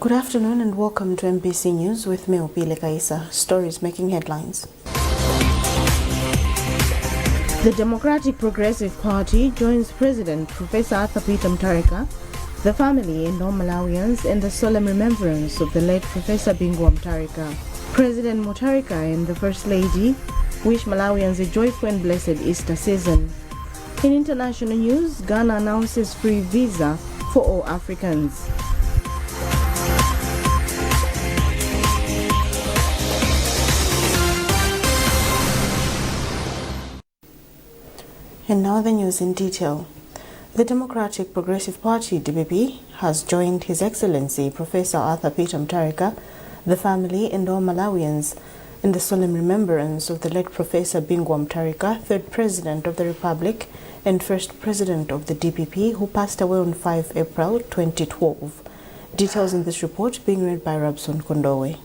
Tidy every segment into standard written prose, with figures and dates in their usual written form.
Good afternoon and welcome to MBC News with me, Opile Kaisa. Stories making headlines. The Democratic Progressive Party joins President Professor Arthur Peter Mutharika, the family and all Malawians in the solemn remembrance of the late Professor Bingu Mutharika. President Mutharika and the First Lady wish Malawians a joyful and blessed Easter season. In international news, Ghana announces free visa for all Africans. And now the news in detail. The Democratic Progressive Party, DPP, has joined His Excellency Professor Arthur Peter Mutharika, the family and all Malawians in the solemn remembrance of the late Professor Bingu Mutharika, third President of the Republic and first President of the DPP, who passed away on 5 April 2012. Details in this report being read by Rabson Kondowe.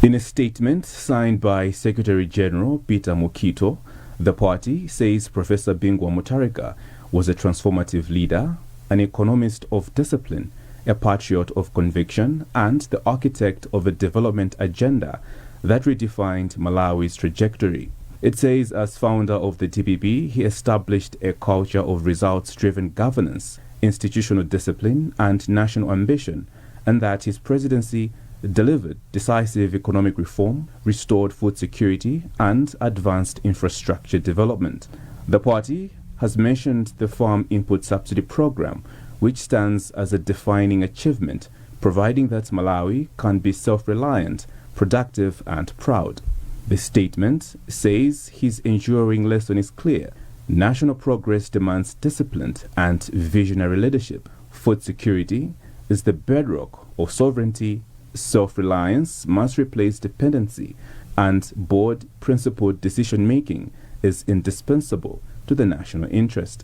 In a statement signed by Secretary General Peter Mukito, the party says Professor Bingu Mutharika was a transformative leader, an economist of discipline, a patriot of conviction, and the architect of a development agenda that redefined Malawi's trajectory. It says as founder of the DPP, he established a culture of results-driven governance, institutional discipline, and national ambition, and that his presidency delivered decisive economic reform, restored food security, and advanced infrastructure development. The party has mentioned the Farm Input Subsidy Program, which stands as a defining achievement, providing that Malawi can be self-reliant, productive, and proud. The statement says his enduring lesson is clear. National progress demands disciplined and visionary leadership. Food security is the bedrock of sovereignty. Self-reliance must replace dependency, and board-principled decision-making is indispensable to the national interest.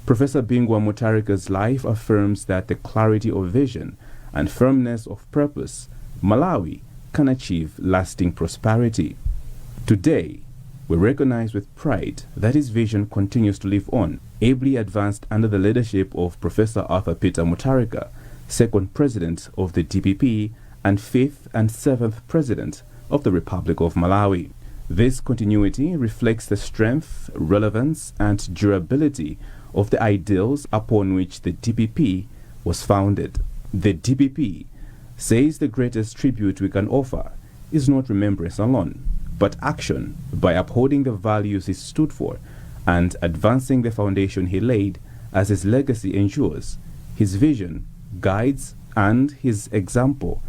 Professor Bingu Mutharika's life affirms that the clarity of vision and firmness of purpose, Malawi can achieve lasting prosperity. Today, we recognize with pride that his vision continues to live on, ably advanced under the leadership of Professor Arthur Peter Mutharika, second President of the DPP and 5th and 7th President of the Republic of Malawi. This continuity reflects the strength, relevance, and durability of the ideals upon which the DPP was founded. The DPP says the greatest tribute we can offer is not remembrance alone, but action by upholding the values he stood for and advancing the foundation he laid as his legacy ensures. His vision guides and his example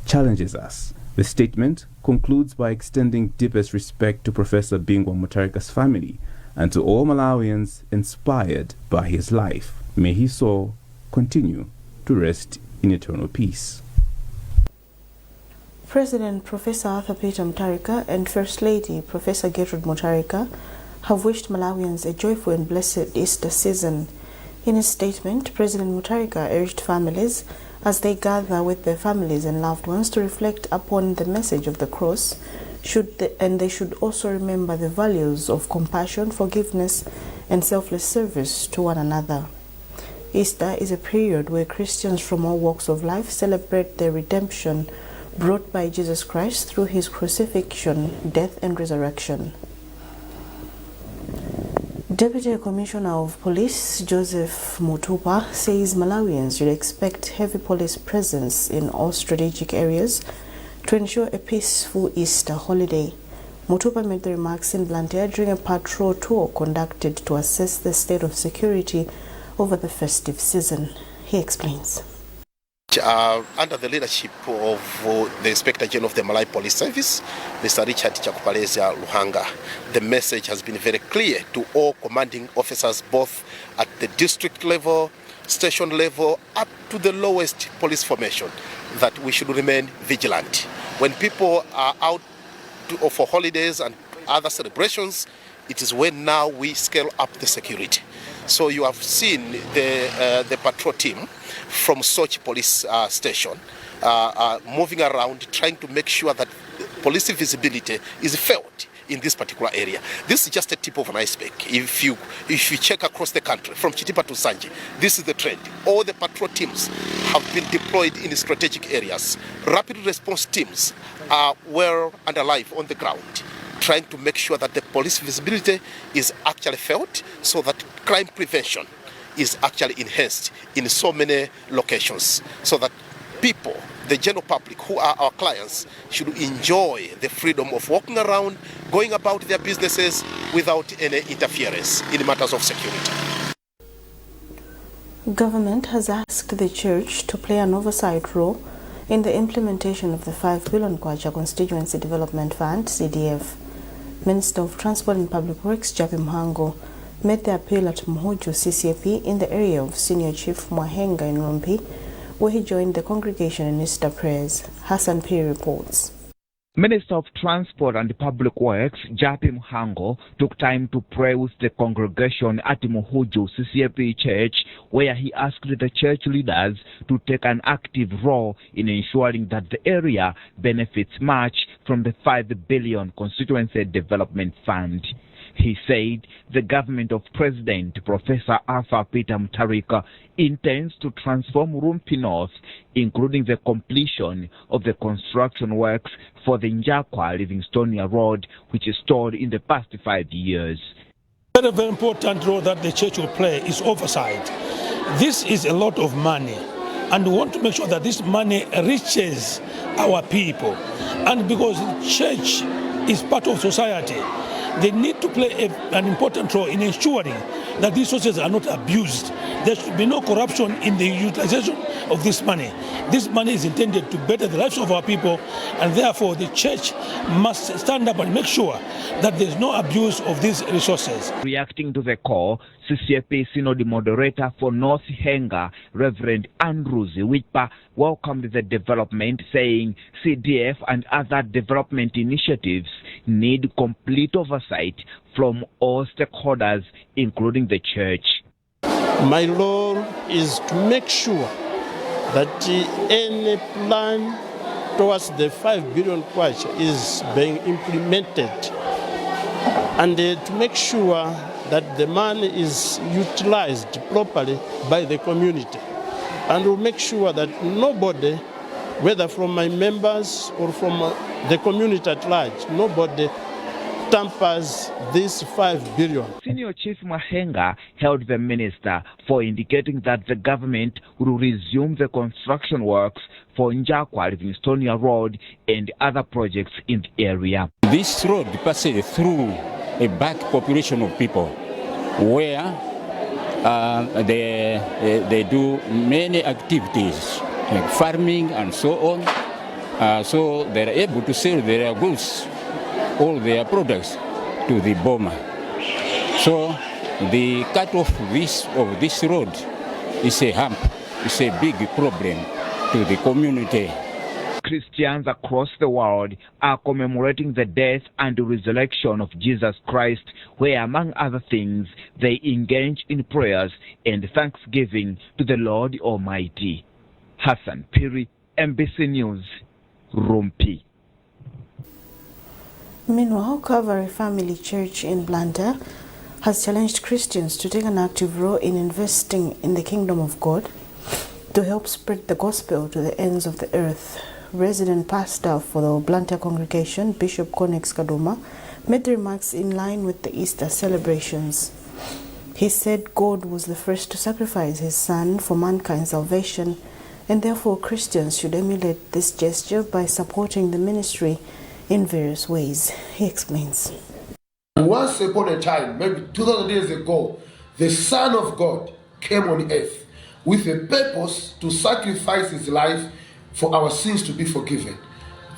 challenges us. The statement concludes by extending deepest respect to Professor Bingu Mutharika's family and to all Malawians inspired by his life. May his soul continue to rest in eternal peace. President Professor Arthur Peter Mutharika and First Lady Professor Gertrude Mutharika have wished Malawians a joyful and blessed Easter season. In his statement, President Mutharika urged families as they gather with their families and loved ones to reflect upon the message of the cross, and they should also remember the values of compassion, forgiveness, and selfless service to one another. Easter is a period where Christians from all walks of life celebrate the redemption brought by Jesus Christ through his crucifixion, death, and resurrection. Deputy Commissioner of Police Joseph Mutupa says Malawians should expect heavy police presence in all strategic areas to ensure a peaceful Easter holiday. Mutupa made the remarks in Blantyre during a patrol tour conducted to assess the state of security over the festive season. He explains. Under the leadership of the Inspector General of the Malawi Police Service, Mr. Richard Chakupalezia Luhanga, the message has been very clear to all commanding officers, both at the district level, station level, up to the lowest police formation, that we should remain vigilant. When people are out for holidays and other celebrations, it is when now we scale up the security. So you have seen the patrol team from Sochi police station moving around, trying to make sure that police visibility is felt in this particular area. This is just a tip of an iceberg. If you check across the country, from Chitipa to Sanje, this is the trend. All the patrol teams have been deployed in strategic areas. Rapid response teams are well and alive on the ground, trying to make sure that the police visibility is actually felt so that crime prevention is actually enhanced in so many locations, so that people, the general public who are our clients, should enjoy the freedom of walking around, going about their businesses without any interference in matters of security. Government has asked the church to play an oversight role in the implementation of the 5 billion kwacha Constituency Development Fund, CDF. Minister of Transport and Public Works, Japi Mhango, made the appeal at Muhuju CCAP in the area of Senior Chief Mwahenga in Rumpi, where he joined the congregation in Easter prayers. Hassan P. reports. Minister of Transport and Public Works, Japi Mhango, took time to pray with the congregation at Muhuju CCAP Church, where he asked the church leaders to take an active role in ensuring that the area benefits much from the 5 billion Constituency Development Fund. He said the government of President Professor Arthur Peter Mutharika intends to transform Rumpi North, including the completion of the construction works for the Njakwa Livingstonia Road, which is stalled in the past 5 years. Very, very important role that the church will play is oversight. This is a lot of money, and we want to make sure that this money reaches our people. And because the church is part of society, they need to play an important role in ensuring that these resources are not abused. There should be no corruption in the utilization of this money. This money is intended to better the lives of our people, and therefore the church must stand up and make sure that there is no abuse of these resources. Reacting to the call, CCAP Synod Moderator for North Henga, Reverend Andrew Ziwipa, welcomed the development, saying CDF and other development initiatives need complete oversight from all stakeholders, including the church. My role is to make sure that any plan towards the 5 billion kwacha is being implemented, and to make sure that the money is utilized properly by the community, and to make sure that nobody, whether from my members or from the community at large, nobody tampers this 5 billion. Senior Chief Mwahenga held the minister for indicating that the government will resume the construction works for Njakwa Livingstonia Road and other projects in the area. This road passes through a back population of people where they do many activities like farming and so on. So they're able to sell their goods, all their products to the Boma. So the cut off of this road is a hump, it's a big problem to the community. Christians across the world are commemorating the death and resurrection of Jesus Christ, where among other things they engage in prayers and thanksgiving to the Lord Almighty. Hassan Piri, MBC News, Rumpi. Meanwhile, Calvary Family Church in Blantyre has challenged Christians to take an active role in investing in the kingdom of God to help spread the gospel to the ends of the earth. Resident pastor for the Blantyre congregation, Bishop Konex Kaduma, made the remarks in line with the Easter celebrations. He said God was the first to sacrifice his son for mankind's salvation, and therefore Christians should emulate this gesture by supporting the ministry in various ways. He explains. Once upon a time, maybe 2,000 years ago, the Son of God came on earth with a purpose to sacrifice his life for our sins to be forgiven.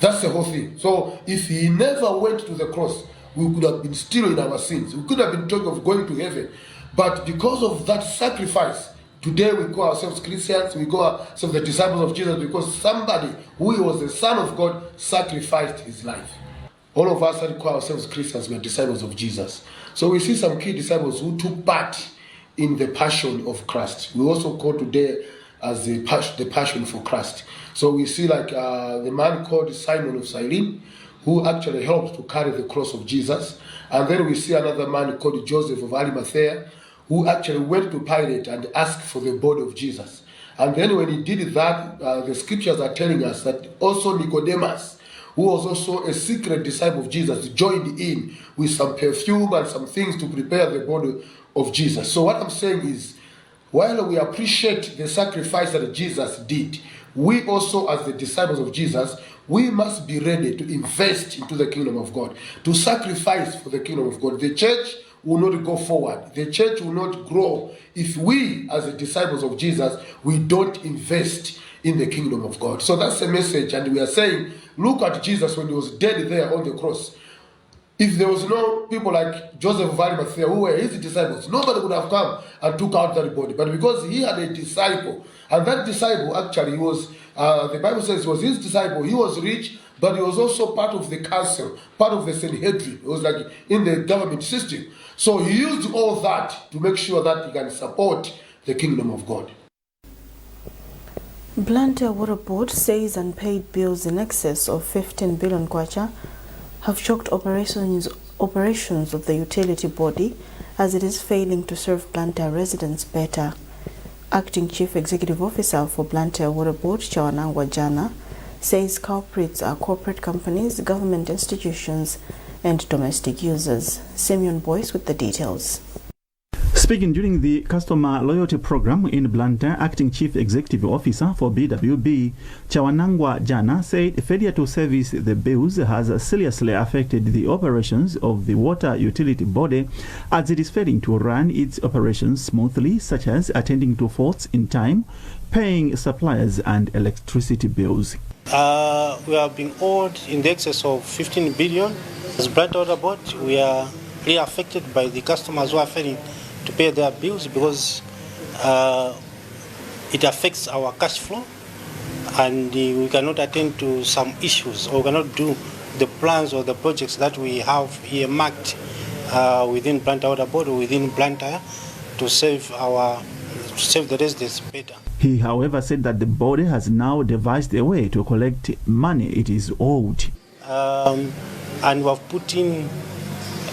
That's the whole thing. So if he never went to the cross, we could have been still in our sins. We could have been talking of going to heaven. But because of that sacrifice, today we call ourselves Christians, we call ourselves the disciples of Jesus, because somebody who was the Son of God sacrificed his life. All of us that call ourselves Christians, we are disciples of Jesus. So we see some key disciples who took part in the passion of Christ. We also call today as the passion for Christ. So we see like the man called Simon of Cyrene, who actually helped to carry the cross of Jesus. And then we see another man called Joseph of Arimathea, who actually went to Pilate and asked for the body of Jesus. And then when he did that, the scriptures are telling us that also Nicodemus, who was also a secret disciple of Jesus, joined in with some perfume and some things to prepare the body of Jesus. So what I'm saying is, while we appreciate the sacrifice that Jesus did, we also, as the disciples of Jesus, we must be ready to invest into the kingdom of God, to sacrifice for the kingdom of God. The church will not go forward. The church will not grow if we, as the disciples of Jesus, we don't invest in the kingdom of God. So that's the message, and we are saying, look at Jesus when he was dead there on the cross. If there was no people like Joseph of Arimathea who were his disciples, nobody would have come and took out that body. But because he had a disciple, and that disciple actually was, the Bible says was his disciple, he was rich, but he was also part of the council, part of the Sanhedrin. It was like in the government system. So he used all that to make sure that he can support the kingdom of God. Blantyre Water Board says unpaid bills in excess of 15 billion kwacha have shocked operations of the utility body as it is failing to serve Blantyre residents better. Acting Chief Executive Officer for Blantyre Water Board, Chawanangwa Jana, says culprits are corporate companies, government institutions and domestic users. Simeon Boyce with the details. Speaking during the Customer Loyalty Program in Blantyre, Acting Chief Executive Officer for BWB, Chawanangwa Jana, said failure to service the bills has seriously affected the operations of the water utility body as it is failing to run its operations smoothly, such as attending to faults in time, paying suppliers and electricity bills. We have been owed in the excess of 15 billion. As Blantyre Water Board, we are really affected by the customers who are failing to pay their bills because it affects our cash flow, and we cannot attend to some issues, or we cannot do the plans or the projects that we have earmarked within Blantyre Water Board or within Blantyre to save the residents better. He, however, said that the body has now devised a way to collect money it is owed. And we have put in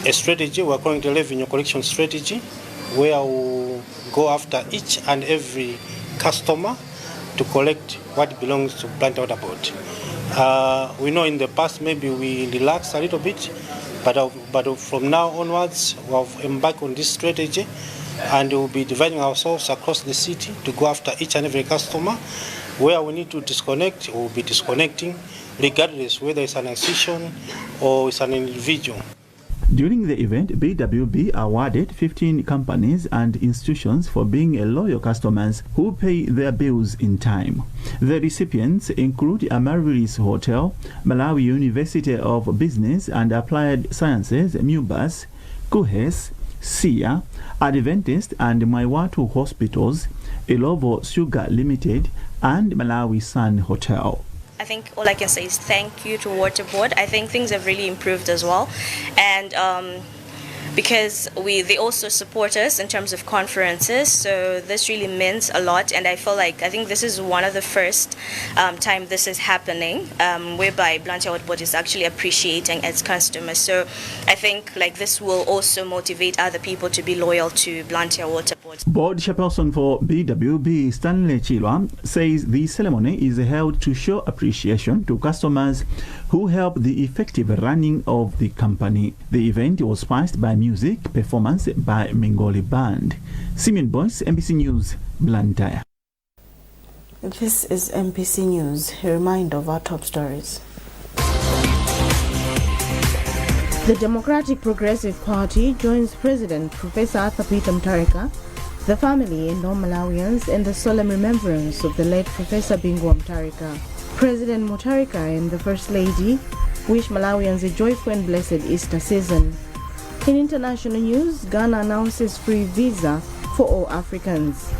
a strategy, we are calling the revenue collection strategy, where we go after each and every customer to collect what belongs to Blantyre Water Board. We know in the past maybe we relaxed a little bit, but from now onwards we have embarked on this strategy, and we'll be dividing ourselves across the city to go after each and every customer. Where we need to disconnect, we'll be disconnecting, regardless whether it's an institution or it's an individual. During the event, BWB awarded 15 companies and institutions for being loyal customers who pay their bills in time. The recipients include Amaryllis Hotel, Malawi University of Business and Applied Sciences, MUBAS, KUHES, SIA, Adventist and Maiwatu Hospitals, Ilovo Sugar Limited, and Malawi Sun Hotel. I think all I can say is thank you to Water Board. I think things have really improved as well, and because they also support us in terms of conferences, so this really means a lot. And I think this is one of the first time this is happening, whereby Blantyre Water Board is actually appreciating its customers. So I think this will also motivate other people to be loyal to Blantyre Water Board. Board chairperson for BWB, Stanley Chilwa, says the ceremony is held to show appreciation to customers who help the effective running of the company. The event was spiced by music performance by Mingoli Band. Simeon Boyce, MBC News, Blantyre. This is MBC News. A reminder of our top stories. The Democratic Progressive Party joins President Professor Arthur Peter Mutharika, the family and all Malawians in the solemn remembrance of the late Professor Bingu Mutharika. President Mutharika and the First Lady wish Malawians a joyful and blessed Easter season. In international news, Ghana announces free visa for all Africans.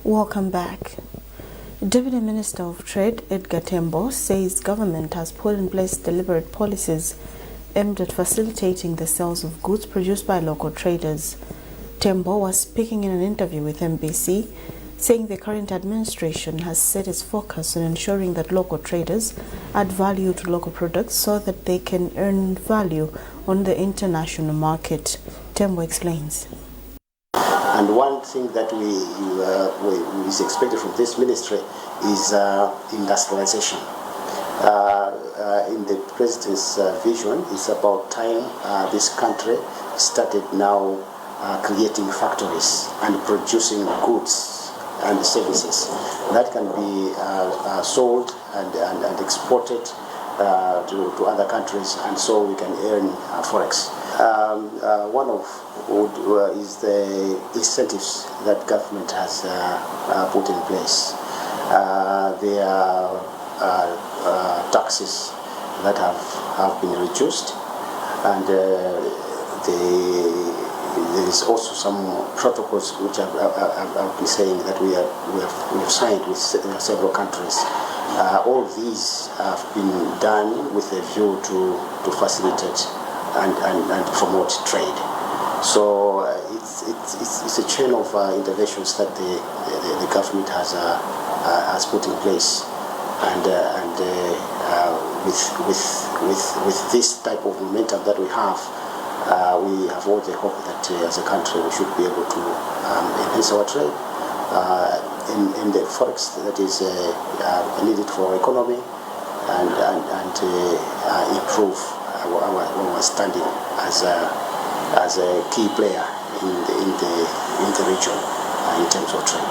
Welcome back. Deputy Minister of Trade Edgar Tembo says government has put in place deliberate policies aimed at facilitating the sales of goods produced by local traders. Tembo was speaking in an interview with MBC saying the current administration has set its focus on ensuring that local traders add value to local products so that they can earn value on the international market. Tembo explains. And one thing that is expected from this ministry is industrialization. In the president's vision, it's about time this country started now creating factories and producing goods and services that can be sold and exported to other countries, and so we can earn forex. One of is the incentives that government has put in place. There are taxes that have been reduced, and there is also some protocols which I've been saying that we have signed with several countries. All these have been done with a view to facilitate and promote trade. So it's a chain of interventions that the government has put in place, and with this type of momentum that we have all the hope that as a country we should be able to enhance our trade in the forex that is needed for our economy and improve our standing as a key player in the region in terms of trade.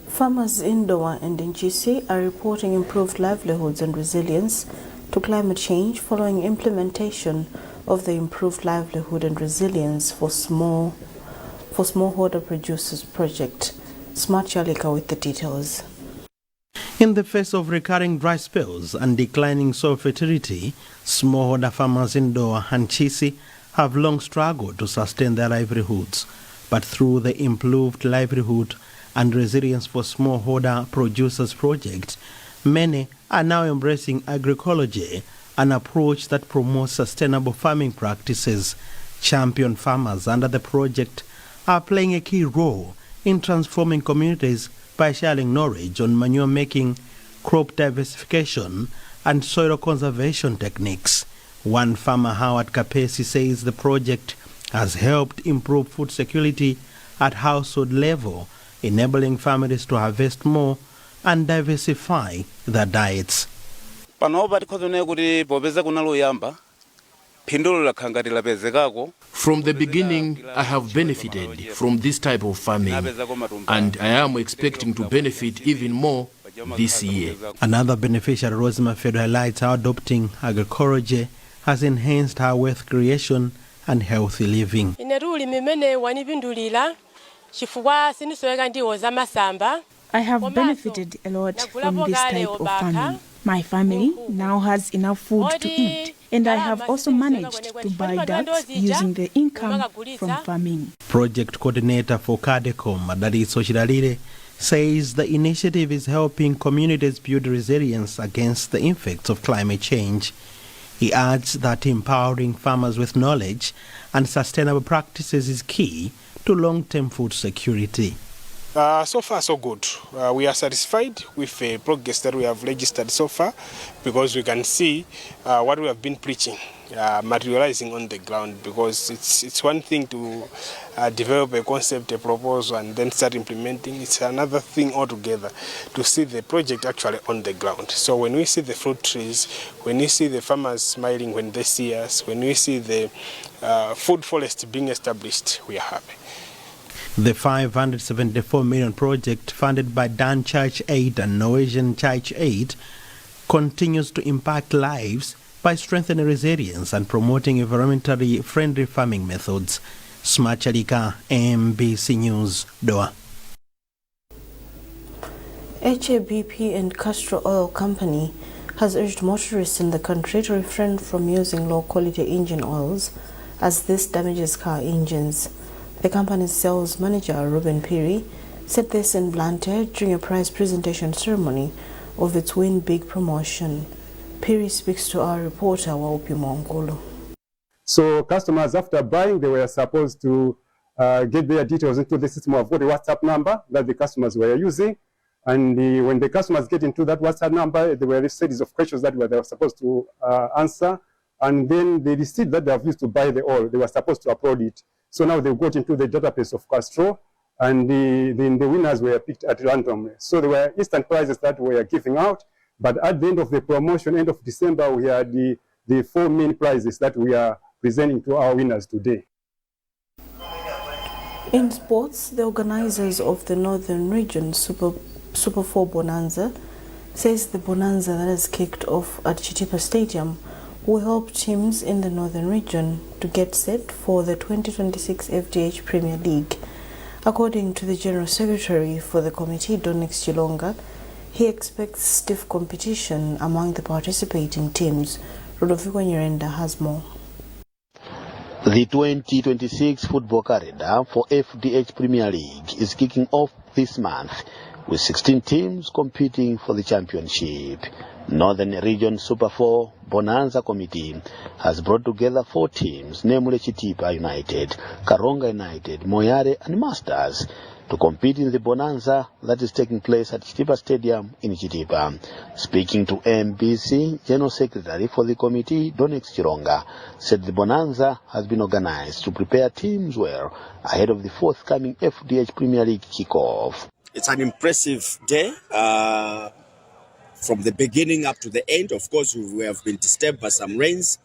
Farmers in Dowa and in GC are reporting improved livelihoods and resilience to climate change following implementation of the Improved Livelihood and Resilience for Smallholder Producers project. Smart Chalika with the details. In the face of recurring dry spells and declining soil fertility, smallholder farmers in Dowa and Chisi have long struggled to sustain their livelihoods. But through the Improved Livelihood and Resilience for Smallholder Producers project, many are now embracing agroecology, an approach that promotes sustainable farming practices. Champion farmers under the project are playing a key role in transforming communities by sharing knowledge on manure making, crop diversification, and soil conservation techniques. One farmer, Howard Kapesi, says the project has helped improve food security at household level, enabling families to harvest more and diversify their diets. From the beginning, I have benefited from this type of farming, and I am expecting to benefit even more this year. Another beneficiary, Rosemary Fedo, highlights how adopting agroecology has enhanced her wealth creation and healthy living. I have benefited a lot from this type of farming. My family now has enough food to eat, and I have also managed to buy ducks using the income from farming. Project coordinator for Kadecom, Madari Soshiralire, says the initiative is helping communities build resilience against the effects of climate change. He adds that empowering farmers with knowledge and sustainable practices is key to long-term food security. So far, so good. We are satisfied with the progress that we have registered so far, because we can see what we have been preaching materializing on the ground. Because it's one thing to develop a concept, a proposal, and then start implementing. It's another thing altogether to see the project actually on the ground. So when we see the fruit trees, when we see the farmers smiling when they see us, when we see the food forest being established, we are happy. The 574 million project funded by Dan Church Aid and Norwegian Church Aid continues to impact lives by strengthening resilience and promoting environmentally friendly farming methods. Smart Chalika, MBC News, Doha. HABP and Castor Oil Company has urged motorists in the country to refrain from using low-quality engine oils as this damages car engines. The company's sales manager, Ruben Piri, said this in Blantyre during a prize presentation ceremony of its Win Big promotion. Piri speaks to our reporter, Waupi Mongolo. So customers, after buying, they were supposed to get their details into the system. I've got a WhatsApp number that the customers were using. And when the customers get into that WhatsApp number, there were a series of questions that they were supposed to answer. And then the receipt that they have used to buy the oil, they were supposed to upload it. So now they got into the database of Castro, and the winners were picked at random. So there were instant prizes that we were giving out. But at the end of the promotion, end of December, we had the 4 main prizes that we are presenting to our winners today. In sports, the organizers of the Northern Region Super 4 Bonanza says the bonanza that has kicked off at Chitipa Stadium will help teams in the Northern Region to get set for the 2026 FDH Premier League. According to the General Secretary for the committee, Donex Chilonga, he expects stiff competition among the participating teams. Rodolfo Nyirenda has more. The 2026 football calendar for FDH Premier League is kicking off this month with 16 teams competing for the championship. Northern Region Super 4 Bonanza Committee has brought together 4 teams, namely Chitipa United, Karonga United, Moyare and Masters, to compete in the Bonanza that is taking place at Chitipa Stadium in Chitipa. Speaking to MBC, General Secretary for the committee, Donex Chilonga, said the Bonanza has been organized to prepare teams well ahead of the forthcoming FDH Premier League kickoff. It's an impressive day. From the beginning up to the end, of course, we have been disturbed by some rains,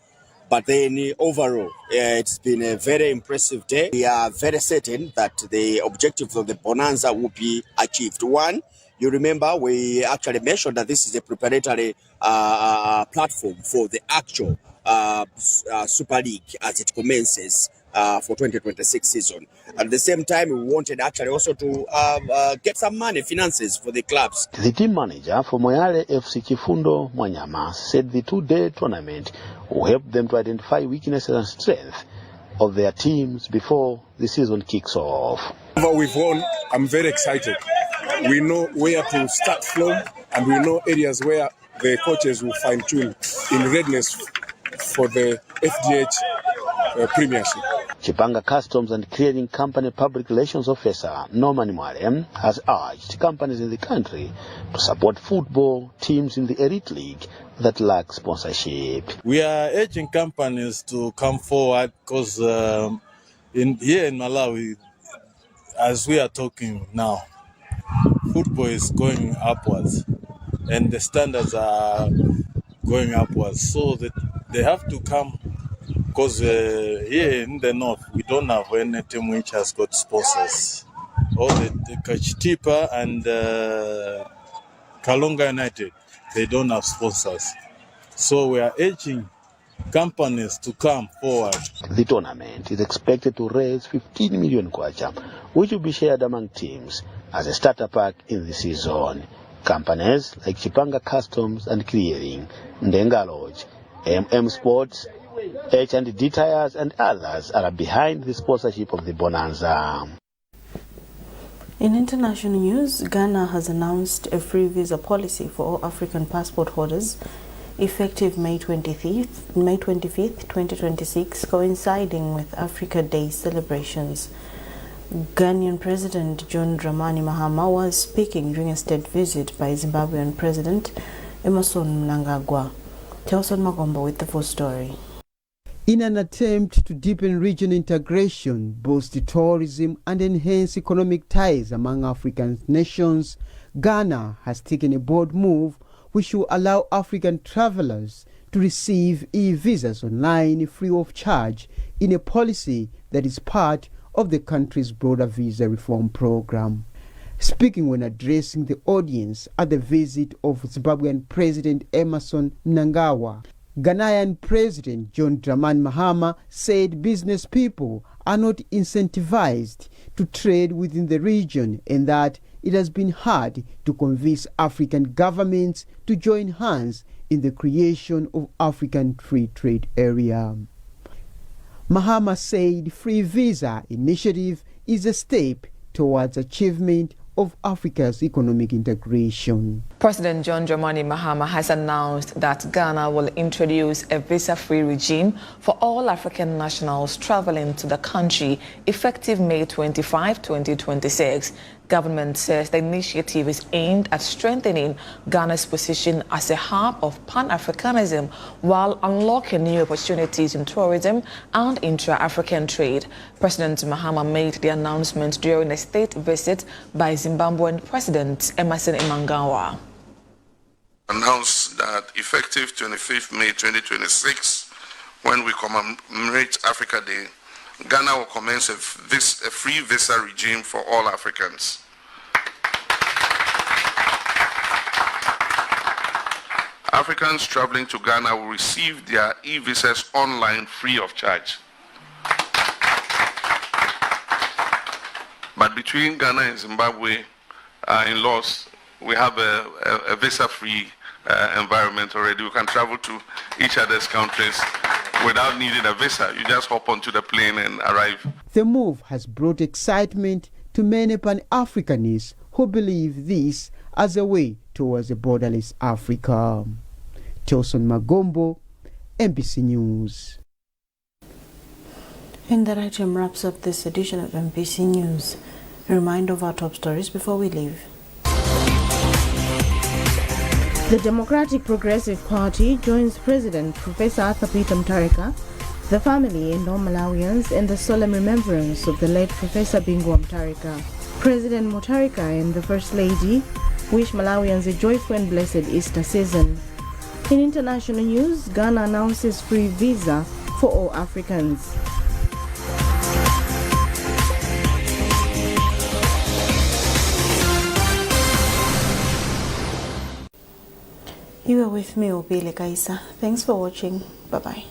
but then overall, it's been a very impressive day. We are very certain that the objectives of the Bonanza will be achieved. One, you remember we actually mentioned that this is a preparatory platform for the actual Super League as it commences for 2026 season. At the same time, we wanted actually also to get some money, finances for the clubs. The team manager for Moyale FC Chifundo Mwanyama said the 2-day tournament will help them to identify weaknesses and strengths of their teams before the season kicks off. We've won. I'm very excited. We know where to start from, and we know areas where the coaches will fine-tune in readiness for the FDH Premiership. Chipanga Customs and Clearing Company Public Relations Officer Norman Mwalem has urged companies in the country to support football teams in the elite league that lack sponsorship. We are urging companies to come forward because here in Malawi, as we are talking now, football is going upwards and the standards are going upwards. So that they have to come. Because here in the north, we don't have any team which has got sponsors. All the Chitipa and Kalonga United, they don't have sponsors. So we are urging companies to come forward. The tournament is expected to raise 15 million kwacha, which will be shared among teams as a starter pack in the season. Companies like Chipanga Customs and Clearing, Ndenga Lodge, MM Sports, H&D Tires and others are behind the sponsorship of the Bonanza. In international news, Ghana has announced a free visa policy for all African passport holders effective May 25th, 2026, coinciding with Africa Day celebrations. Ghanaian President John Dramani Mahama was speaking during a state visit by Zimbabwean President Emmerson Mnangagwa. Telson Magomba with the full story. In an attempt to deepen regional integration, boost tourism and enhance economic ties among African nations, Ghana has taken a bold move which will allow African travelers to receive e-visas online free of charge in a policy that is part of the country's broader visa reform program. Speaking when addressing the audience at the visit of Zimbabwean President Emmerson Mnangagwa, Ghanaian President John Dramani Mahama said business people are not incentivized to trade within the region and that it has been hard to convince African governments to join hands in the creation of African Free Trade Area. Mahama said free visa initiative is a step towards achievement of Africa's economic integration. President John Dramani Mahama has announced that Ghana will introduce a visa-free regime for all African nationals traveling to the country effective May 25, 2026. Government says the initiative is aimed at strengthening Ghana's position as a hub of Pan-Africanism while unlocking new opportunities in tourism and intra-African trade. President Mahama made the announcement during a state visit by Zimbabwean President Emmerson Mnangagwa. Announced that effective 25th May 2026, when we commemorate Africa Day, Ghana will commence a free visa regime for all Africans. Africans traveling to Ghana will receive their e-visas online free of charge. But between Ghana and Zimbabwe, in laws, we have a visa-free environment already. We can travel to each other's countries without needing a visa. You just hop onto the plane and arrive. The move has brought excitement to many Pan-Africanists who believe this as a way towards a borderless Africa. Tilson Magombo, MBC News. And that item wraps up this edition of MBC News. A reminder of our top stories before we leave. The Democratic Progressive Party joins President Professor Peter Mutharika, the family and all Malawians in the solemn remembrance of the late Professor Bingu Mutharika. President Mutharika and the First Lady wish Malawians a joyful and blessed Easter season. In international news, Ghana announces free visa for all Africans. You are with me, Obile Kaisa. Thanks for watching. Bye-bye.